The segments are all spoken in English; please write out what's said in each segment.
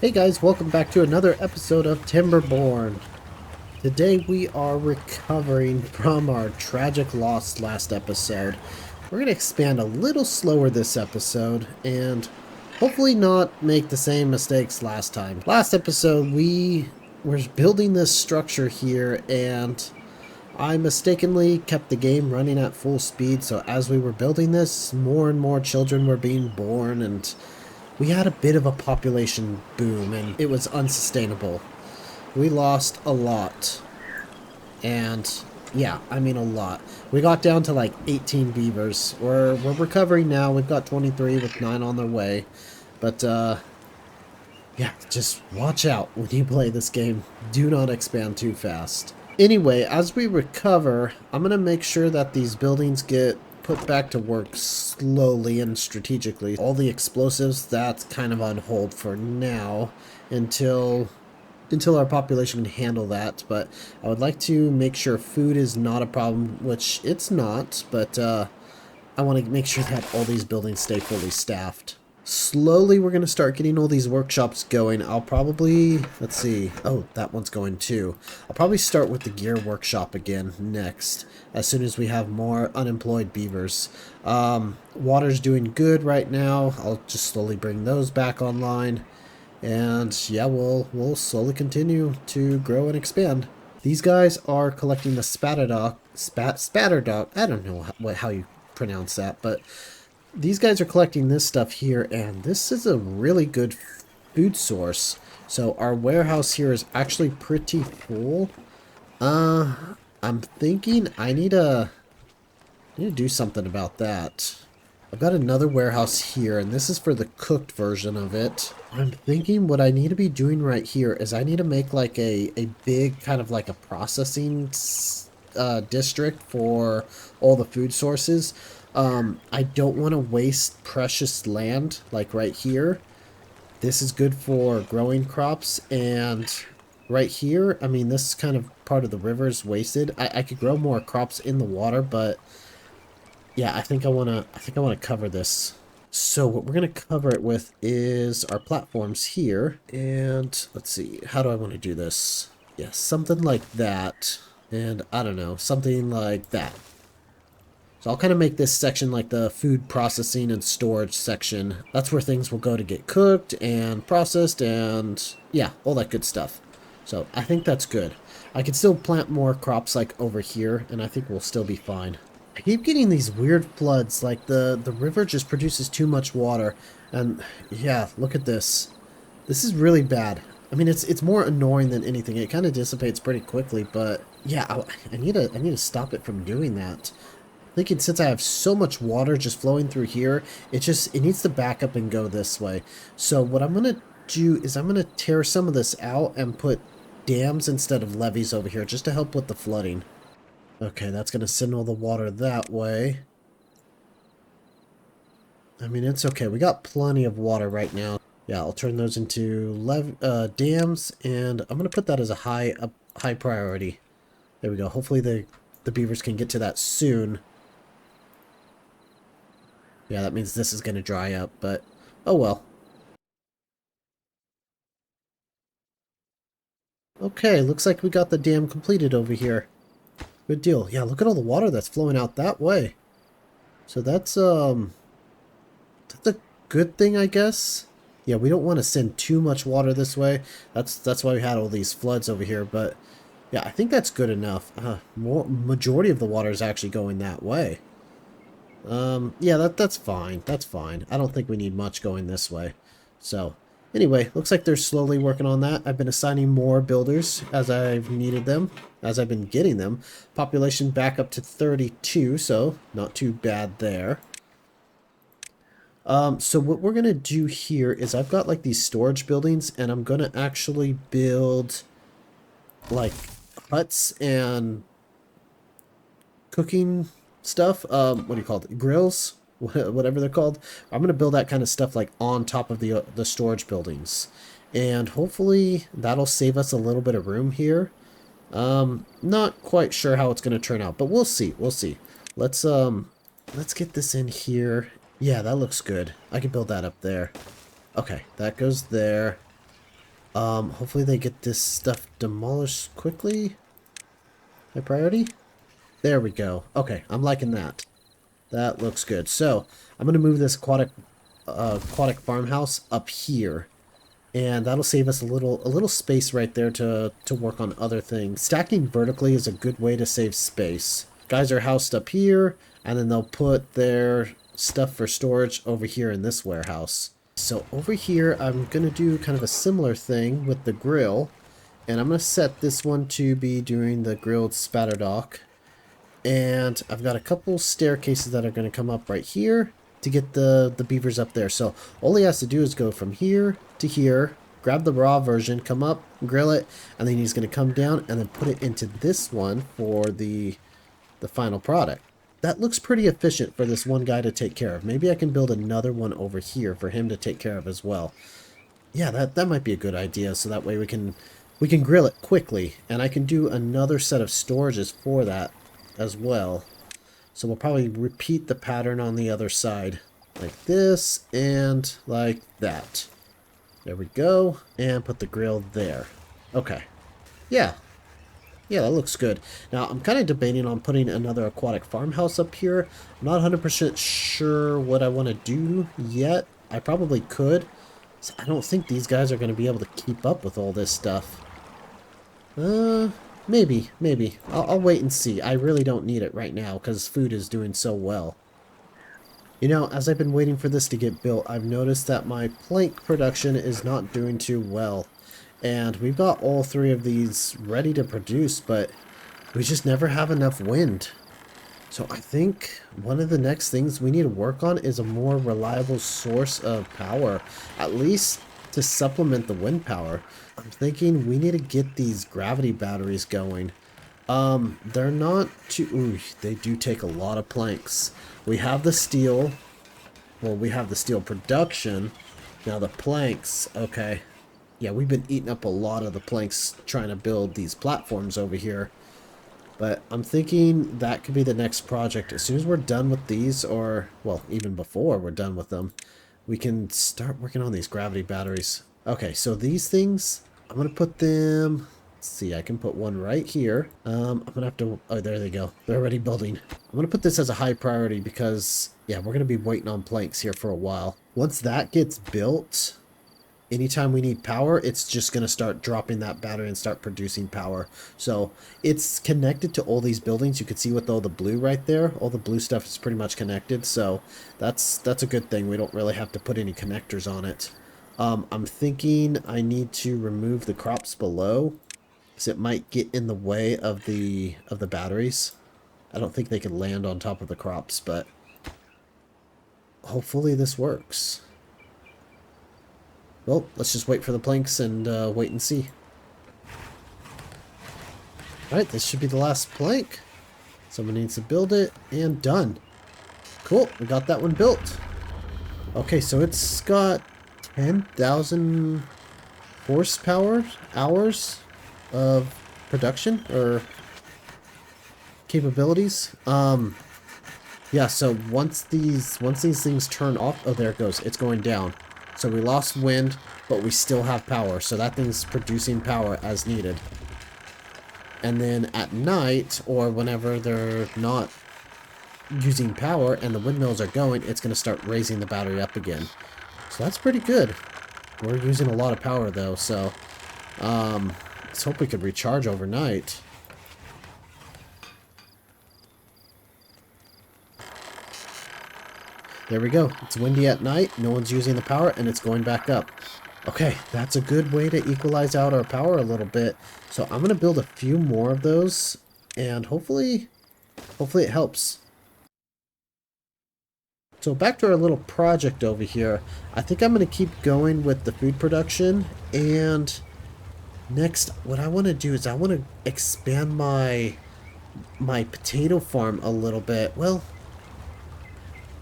Hey guys, welcome back to another episode of Timberborn. Today we are recovering from our tragic loss last episode. We're going to expand a little slower this episode and hopefully not make the same mistakes last time. Last episode we were building this structure here and I mistakenly kept the game running at full speed, so as we were building this, more and more children were being born and we had a bit of a population boom and it was unsustainable. We lost a lot. And yeah, I mean a lot. We got down to like 18 beavers. We're recovering now. We've got 23 with 9 on their way. But yeah, just watch out when you play this game. Do not expand too fast. Anyway, as we recover, I'm going to make sure that these buildings get put back to work slowly and strategically. All the explosives, that's kind of on hold for now until our population can handle that. But I would like to make sure food is not a problem, which it's not, but I want to make sure that all these buildings stay fully staffed. Slowly we're going to start getting all these workshops going. I'll probably, let's see, oh, that one's going too. I'll probably start with the gear workshop again next, as soon as we have more unemployed beavers. Water's doing good right now. I'll just slowly bring those back online. And yeah, we'll slowly continue to grow and expand. These guys are collecting the spatterdock. I don't know how you pronounce that, but these guys are collecting this stuff here, and this is a really good food source. So our warehouse here is actually pretty full. I'm thinking I need to do something about that. I've got another warehouse here, and this is for the cooked version of it. I'm thinking what I need to be doing right here is I need to make like a big kind of like a processing district for all the food sources. I don't want to waste precious land like right here. This is good for growing crops, and right here, I mean, this kind of part of the river is wasted. I could grow more crops in the water, but yeah, I think I wanna cover this. So what we're gonna cover it with is our platforms here, and let's see, how do I want to do this? Yeah, something like that, and I don't know, something like that. So I'll kind of make this section like the food processing and storage section. That's where things will go to get cooked and processed and yeah, all that good stuff. So I think that's good. I can still plant more crops like over here, and I think we'll still be fine. I keep getting these weird floods, like the river just produces too much water, and yeah, look at this. This is really bad. I mean, it's more annoying than anything. It kind of dissipates pretty quickly, but yeah, I need to stop it from doing that. Thinking since I have so much water just flowing through here, it needs to back up and go this way. So what I'm gonna do is I'm gonna tear some of this out and put dams instead of levees over here just to help with the flooding. Okay, that's gonna send all the water that way. I mean, it's okay. We got plenty of water right now. Yeah, I'll turn those into dams, and I'm gonna put that as a high priority. There we go. Hopefully the beavers can get to that soon. Yeah, that means this is going to dry up, but oh well. Okay, looks like we got the dam completed over here. Good deal. Yeah, look at all the water that's flowing out that way. So that's a good thing, I guess. Yeah, we don't want to send too much water this way. That's why we had all these floods over here, but yeah, I think that's good enough. Majority of the water is actually going that way. Yeah, that's fine. That's fine. I don't think we need much going this way. So, anyway, looks like they're slowly working on that. I've been assigning more builders as I've needed them, as I've been getting them. Population back up to 32, so not too bad there. So what we're gonna do here is I've got like these storage buildings, and I'm gonna actually build like huts and cooking stuff. What do you call it? Grills, whatever they're called. I'm gonna build that kind of stuff like on top of the storage buildings, and hopefully that'll save us a little bit of room here. Not quite sure how it's gonna turn out, but we'll see. We'll see. Let's get this in here. Yeah, that looks good. I can build that up there. Okay, that goes there. Hopefully they get this stuff demolished quickly. High priority. There we go. Okay, I'm liking that. That looks good. So I'm going to move this aquatic farmhouse up here, and that'll save us a little space right there to work on other things. Stacking vertically is a good way to save space. Guys are housed up here, and then they'll put their stuff for storage over here in this warehouse. So over here, I'm going to do kind of a similar thing with the grill, and I'm going to set this one to be doing the grilled spatterdock. And I've got a couple staircases that are going to come up right here to get the beavers up there. So all he has to do is go from here to here, grab the raw version, come up, grill it, and then he's going to come down and then put it into this one for the final product. That looks pretty efficient for this one guy to take care of. Maybe I can build another one over here for him to take care of as well. Yeah, that might be a good idea, so that way we can grill it quickly, and I can do another set of storages for that as well. So we'll probably repeat the pattern on the other side, like this and like that. There we go, and put the grill there. Okay, yeah, that looks good. Now I'm kind of debating on putting another aquatic farmhouse up here. I'm not 100% sure what I want to do yet. I probably could. So I don't think these guys are going to be able to keep up with all this stuff. Maybe. I'll wait and see. I really don't need it right now because food is doing so well. You know, as I've been waiting for this to get built, I've noticed that my plank production is not doing too well. And we've got all three of these ready to produce, but we just never have enough wind. So I think one of the next things we need to work on is a more reliable source of power, at least to supplement the wind power. I'm thinking we need to get these gravity batteries going. They're not too... Ooh, they do take a lot of planks. We have the steel. Well, we have the steel production. Now the planks, okay. Yeah, we've been eating up a lot of the planks trying to build these platforms over here. But I'm thinking that could be the next project. As soon as we're done with these, or, well, even before we're done with them, we can start working on these gravity batteries. Okay, so these things, I'm going to put them... Let's see, I can put one right here. I'm going to have to... Oh, there they go. They're already building. I'm going to put this as a high priority because, yeah, we're going to be waiting on planks here for a while. Once that gets built... Anytime we need power, it's just going to start dropping that battery and start producing power. So it's connected to all these buildings. You can see with all the blue right there. All the blue stuff is pretty much connected. So that's a good thing. We don't really have to put any connectors on it. I'm thinking I need to remove the crops below because it might get in the way of the batteries. I don't think they can land on top of the crops, but hopefully this works. Well, let's just wait for the planks and wait and see. Alright, this should be the last plank. Someone needs to build it, and done. Cool, we got that one built. Okay, so it's got 10,000 horsepower hours of production, or capabilities. Yeah, so once these things turn off... Oh, there it goes. It's going down. So we lost wind, but we still have power. So that thing's producing power as needed. And then at night, or whenever they're not using power and the windmills are going, it's going to start raising the battery up again. So that's pretty good. We're using a lot of power though, so let's hope we could recharge overnight. There we go. It's windy at night, no one's using the power, and it's going back up. Okay, that's a good way to equalize out our power a little bit. So I'm going to build a few more of those, and hopefully it helps. So back to our little project over here. I think I'm going to keep going with the food production, and next what I want to do is I want to expand my potato farm a little bit. Well,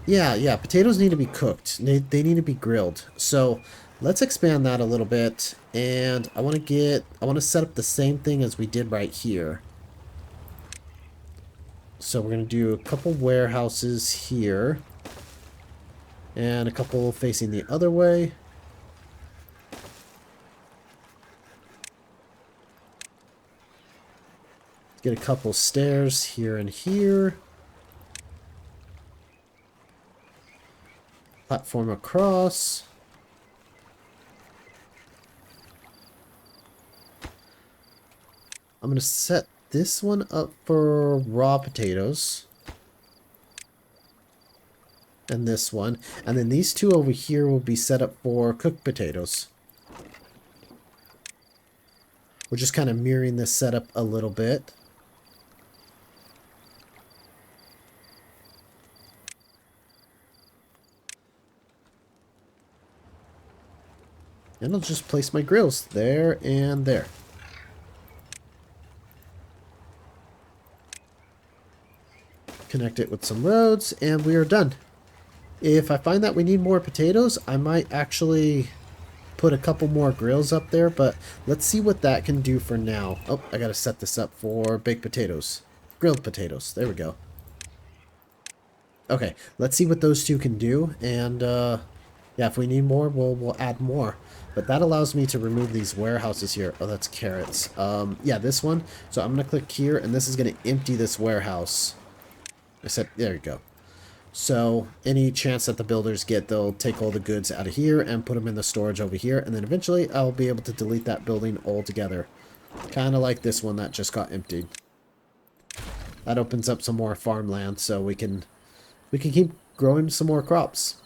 yeah, potatoes need to be cooked. They need to be grilled. So let's expand that a little bit, and I want to set up the same thing as we did right here. So we're going to do a couple warehouses here, and a couple facing the other way. Get a couple stairs here and here. Platform across. I'm going to set this one up for raw potatoes. And this one. And then these two over here will be set up for cooked potatoes. We're just kind of mirroring this setup a little bit. And I'll just place my grills there and there. Connect it with some roads, and we are done. If I find that we need more potatoes, I might actually put a couple more grills up there, but let's see what that can do for now. Oh, I gotta set this up for baked potatoes. Grilled potatoes. There we go. Okay, let's see what those two can do, and yeah, if we need more, we'll add more. But that allows me to remove these warehouses here. Oh, that's carrots. Yeah, this one. So I'm gonna click here, and this is gonna empty this warehouse. There you go. So any chance that the builders get, they'll take all the goods out of here and put them in the storage over here, and then eventually I'll be able to delete that building altogether. Kind of like this one that just got emptied. That opens up some more farmland, so we can keep growing some more crops.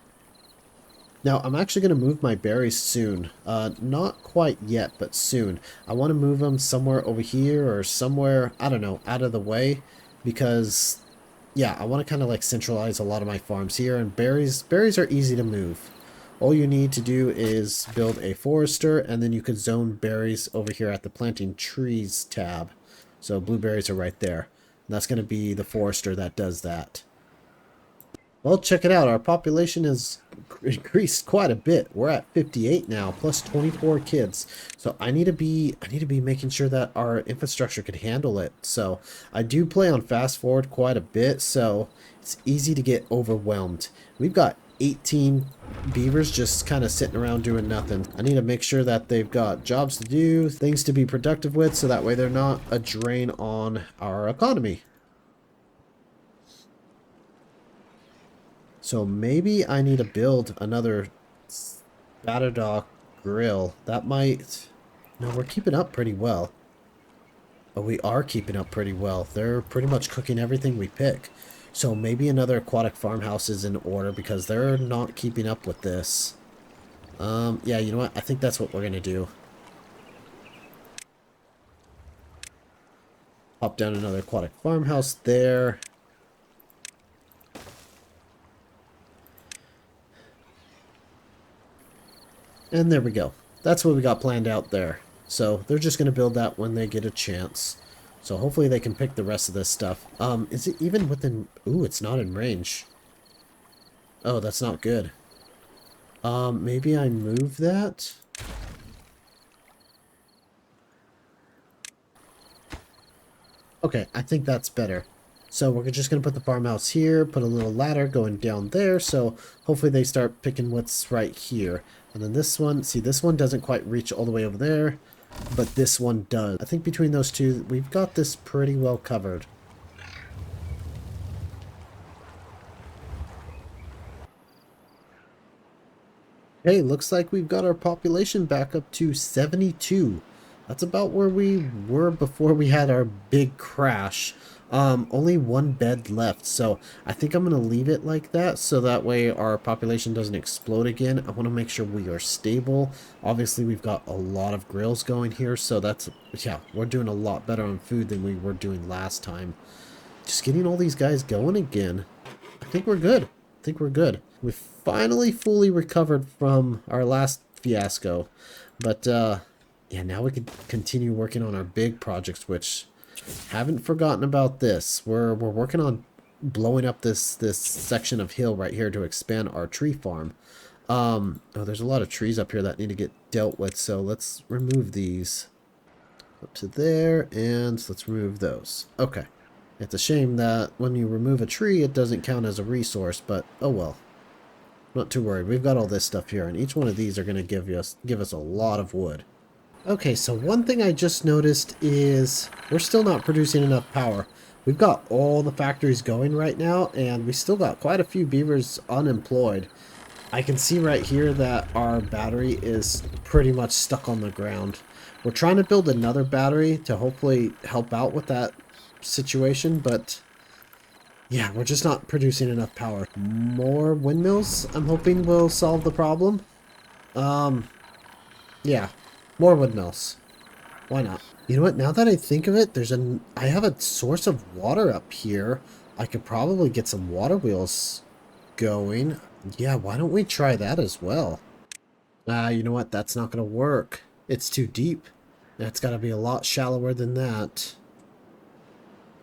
Now, I'm actually going to move my berries soon. Not quite yet, but soon. I want to move them somewhere over here or somewhere, I don't know, out of the way. Because, yeah, I want to kind of like centralize a lot of my farms here. And berries are easy to move. All you need to do is build a forester, and then you could zone berries over here at the planting trees tab. So blueberries are right there. And that's going to be the forester that does that. Well, check it out. Our population has increased quite a bit. We're at 58 now, plus 24 kids. So I need to be making sure that our infrastructure can handle it. So I do play on fast forward quite a bit, so it's easy to get overwhelmed. We've got 18 beavers just kind of sitting around doing nothing. I need to make sure that they've got jobs to do, things to be productive with, so that way they're not a drain on our economy. So maybe I need to build another Spatterdock grill. That might... No, we're keeping up pretty well. Oh, we are keeping up pretty well. They're pretty much cooking everything we pick. So maybe another aquatic farmhouse is in order because they're not keeping up with this. Yeah, you know what? I think that's what we're going to do. Pop down another aquatic farmhouse there. And there we go. That's what we got planned out there. So they're just going to build that when they get a chance. So hopefully they can pick the rest of this stuff. Is it even within... Ooh, it's not in range. Oh, that's not good. Maybe I move that? Okay, I think that's better. So we're just going to put the farmhouse here, put a little ladder going down there, so hopefully they start picking what's right here. And then this one, see, this one doesn't quite reach all the way over there, but this one does. I think between those two, we've got this pretty well covered. Hey, looks like we've got our population back up to 72. That's about where we were before we had our big crash. Only one bed left, so I think I'm going to leave it like that, so that way our population doesn't explode again. I want to make sure we are stable. Obviously, we've got a lot of grills going here, so that's, yeah, we're doing a lot better on food than we were doing last time. Just getting all these guys going again. I think we're good. I think we're good. We've finally fully recovered from our last fiasco, but, yeah, now we can continue working on our big projects, which haven't forgotten about this. We're working on blowing up this section of hill right here to expand our tree farm. Oh, there's a lot of trees up here that need to get dealt with, so let's remove these up to there, and let's remove those. Okay. It's a shame that when you remove a tree, it doesn't count as a resource, but oh well. Not too worried. We've got all this stuff here, and each one of these are going to give us a lot of wood. Okay, so one thing I just noticed is we're still not producing enough power. We've got all the factories going right now, and we still got quite a few beavers unemployed. I can see right here that our battery is pretty much stuck on the ground. We're trying to build another battery to hopefully help out with that situation, but yeah, we're just not producing enough power. More windmills, I'm hoping, will solve the problem. Um, yeah, more windmills. Why not? You know what? Now that I think of it, I have a source of water up here. I could probably get some water wheels going. Yeah, why don't we try that as well? Ah, you know what? That's not going to work. It's too deep. That's got to be a lot shallower than that.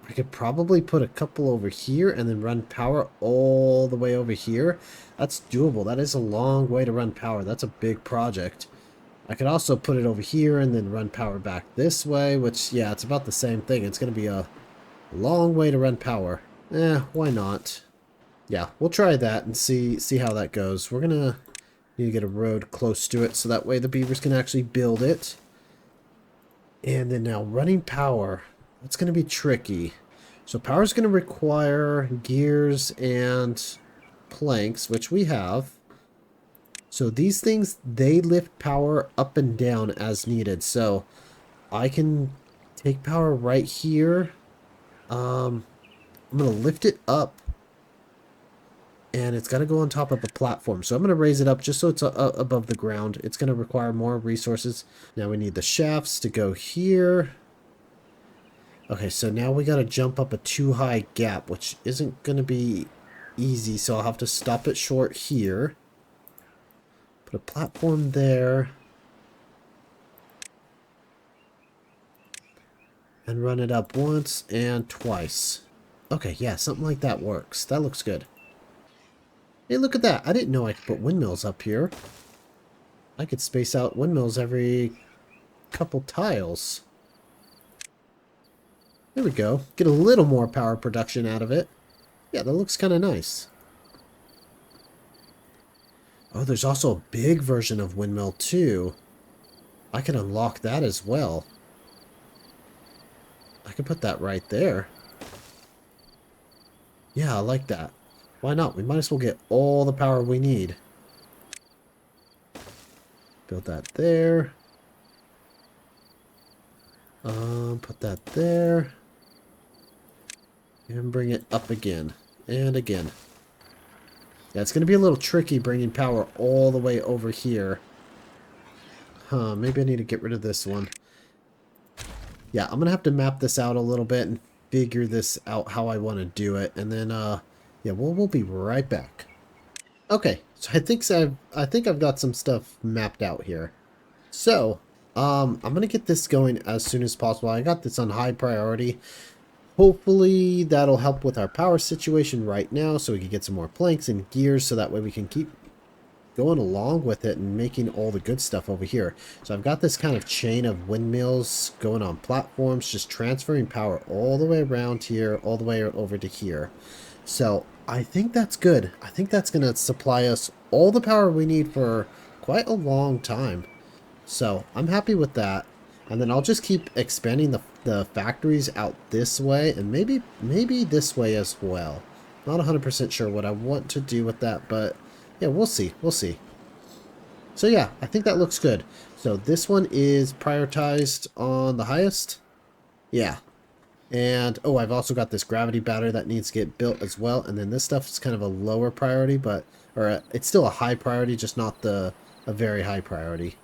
I could probably put a couple over here and then run power all the way over here. That's doable. That is a long way to run power. That's a big project. I could also put it over here and then run power back this way, which, yeah, it's about the same thing. It's going to be a long way to run power. Why not? Yeah, we'll try that and see how that goes. We're going to need to get a road close to it so that way the beavers can actually build it. And then now running power. That's going to be tricky. So power is going to require gears and planks, which we have. So these things, they lift power up and down as needed. So I can take power right here. I'm going to lift it up. And it's got to go on top of a platform. So I'm going to raise it up just so it's above the ground. It's going to require more resources. Now we need the shafts to go here. Okay, so now we got to jump up a too high gap, which isn't going to be easy. So I'll have to stop it short here. Put a platform there. And run it up once and twice. Okay, yeah, something like that works. That looks good. Hey, look at that. I didn't know I could put windmills up here. I could space out windmills every couple tiles. There we go. Get a little more power production out of it. Yeah, that looks kind of nice. Oh, there's also a big version of windmill too. I can unlock that as well. I can put that right there. Yeah, I like that. Why not? We might as well get all the power we need. Build that there. Put that there. And bring it up again. And again. Yeah, it's going to be a little tricky bringing power all the way over here. Huh, maybe I need to get rid of this one. Yeah, I'm going to have to map this out a little bit and figure this out how I want to do it. And then, yeah, we'll be right back. Okay, so I think I've got some stuff mapped out here. So, I'm going to get this going as soon as possible. I got this on high priority. Hopefully that'll help with our power situation right now so we can get some more planks and gears so that way we can keep going along with it and making all the good stuff over here. So I've got this kind of chain of windmills going on platforms, just transferring power all the way around here, all the way over to here. So I think that's good. I think that's going to supply us all the power we need for quite a long time. So I'm happy with that. And then I'll just keep expanding the factories out this way and maybe this way as well. Not 100% sure what I want to do with that, but yeah, we'll see. We'll see. So yeah, I think that looks good. So this one is prioritized on the highest. Yeah. And, oh, I've also got this gravity battery that needs to get built as well. And then this stuff is kind of a lower priority, but, it's still a high priority, just not a very high priority.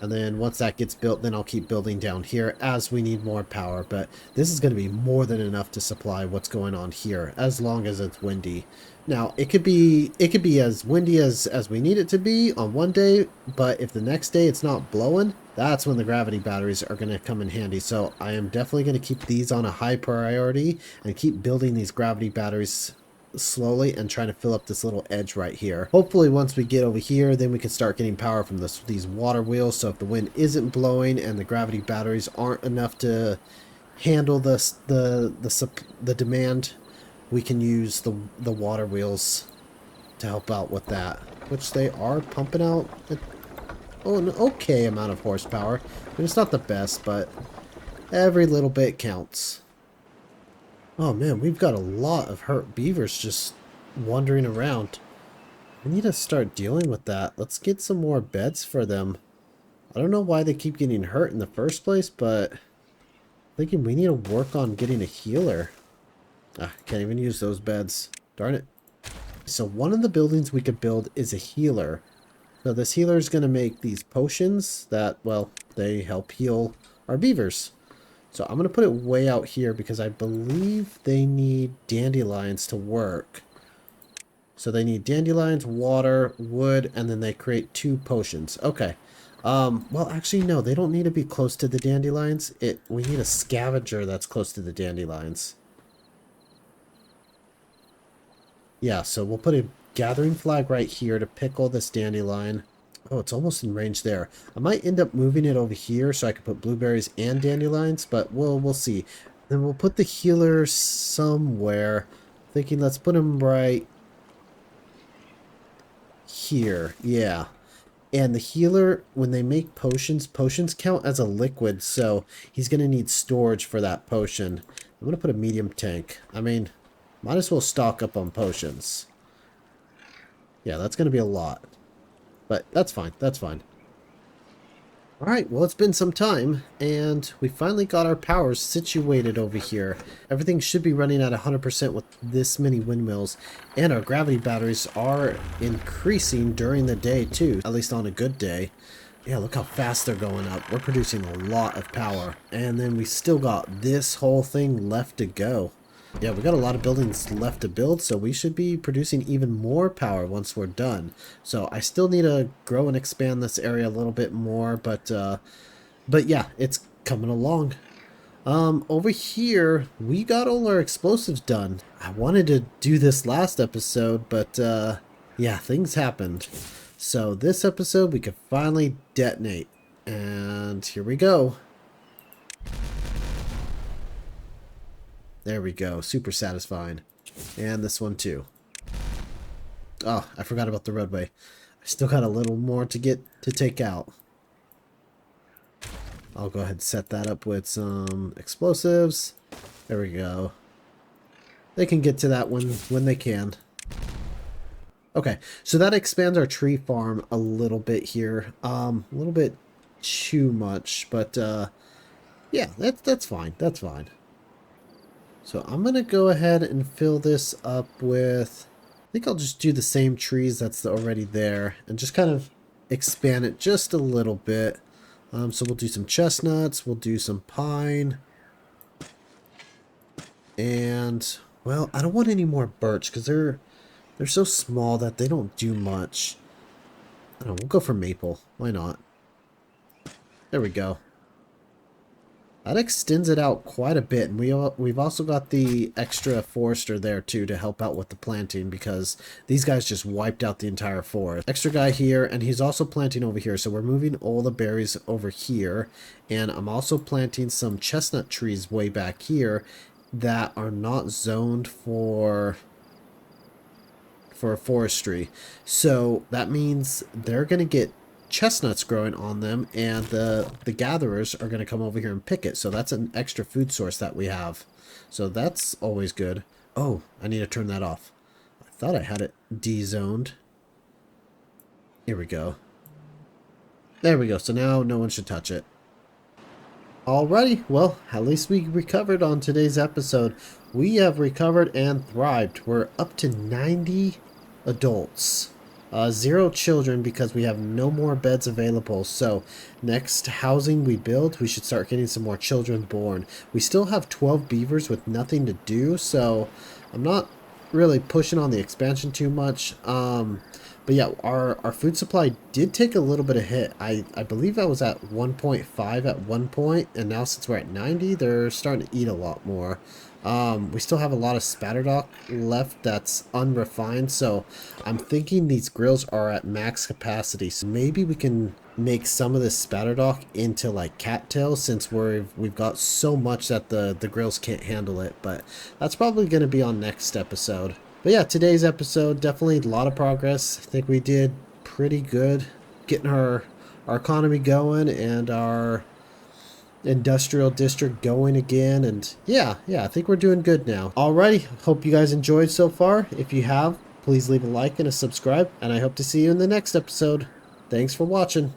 And then once that gets built, then I'll keep building down here as we need more power. But this is going to be more than enough to supply what's going on here, as long as it's windy. Now, it could be as windy as we need it to be on one day, but if the next day it's not blowing, that's when the gravity batteries are going to come in handy. So I am definitely going to keep these on a high priority and keep building these gravity batteries slowly and trying to fill up this little edge right here. Hopefully once we get over here, then we can start getting power from these water wheels. So if the wind isn't blowing and the gravity batteries aren't enough to handle the demand, we can use the water wheels to help out with that, which they are pumping out an okay amount of horsepower. I mean, it's not the best, but every little bit counts. Oh man, we've got a lot of hurt beavers just wandering around. We need to start dealing with that. Let's get some more beds for them. I don't know why they keep getting hurt in the first place, but I'm thinking we need to work on getting a healer. Ah, can't even use those beds. Darn it. So one of the buildings we could build is a healer. So this healer is going to make these potions that, well, they help heal our beavers. So I'm going to put it way out here because I believe they need dandelions to work. So they need dandelions, water, wood, and then they create 2 potions. Okay. Well, actually, no, they don't need to be close to the dandelions. We need a scavenger that's close to the dandelions. Yeah, so we'll put a gathering flag right here to pick all this dandelion. Oh, it's almost in range there. I might end up moving it over here so I can put blueberries and dandelions, but we'll see. Then we'll put the healer somewhere. Thinking let's put him right here. Yeah. And the healer, when they make potions, potions count as a liquid, so he's going to need storage for that potion. I'm going to put a medium tank. I mean, might as well stock up on potions. Yeah, that's going to be a lot. But that's fine. That's fine. Alright, well, it's been some time, and we finally got our powers situated over here. Everything should be running at 100% with this many windmills, and our gravity batteries are increasing during the day, too, at least on a good day. Yeah, look how fast they're going up. We're producing a lot of power, and then we still got this whole thing left to go. Yeah, we got a lot of buildings left to build, so we should be producing even more power once we're done. So I still need to grow and expand this area a little bit more, but yeah, it's coming along. Over here, we got all our explosives done. I wanted to do this last episode, but yeah, things happened. So this episode, we could finally detonate. And here we go. There we go. Super satisfying. And this one too. Oh, I forgot about the roadway. I still got a little more to take out. I'll go ahead and set that up with some explosives. There we go. They can get to that when they can. Okay, so that expands our tree farm a little bit here. A little bit too much, but yeah, that's fine. That's fine. So I'm going to go ahead and fill this up with, I think I'll just do the same trees that's already there and just kind of expand it just a little bit. So we'll do some chestnuts, we'll do some pine, and, well, I don't want any more birch because they're so small that they don't do much. I don't know, we'll go for maple. Why not? There we go. That extends it out quite a bit, and we've also got the extra forester there too to help out with the planting because these guys just wiped out the entire forest. Extra guy here, and he's also planting over here, so we're moving all the berries over here, and I'm also planting some chestnut trees way back here that are not zoned for forestry. So that means they're going to get chestnuts growing on them, and the gatherers are going to come over here and pick it. So that's an extra food source that we have. So that's always good. Oh, I need to turn that off. I thought I had it de-zoned. Here we go. There we go. So now no one should touch it. Alrighty, well, at least we recovered on today's episode. We have recovered and thrived. We're up to 90 adults. 0 children because we have no more beds available. So next housing we build, we should start getting some more children born. We still have 12 beavers with nothing to do, so I'm not really pushing on the expansion too much. But yeah, our food supply did take a little bit of hit. I believe I was at 1.5 at one point, and now since we're at 90, they're starting to eat a lot more. We still have a lot of spatterdock left that's unrefined, so I'm thinking these grills are at max capacity. So maybe we can make some of this spatterdock into like cattails since we've got so much that the grills can't handle it. But that's probably going to be on next episode. But yeah, today's episode, definitely a lot of progress. I think we did pretty good getting our our economy going and our industrial district going again. And yeah, I think we're doing good now. Alrighty, hope you guys enjoyed so far. If you have, please leave a like and a subscribe, and I hope to see you in the next episode. Thanks for watching.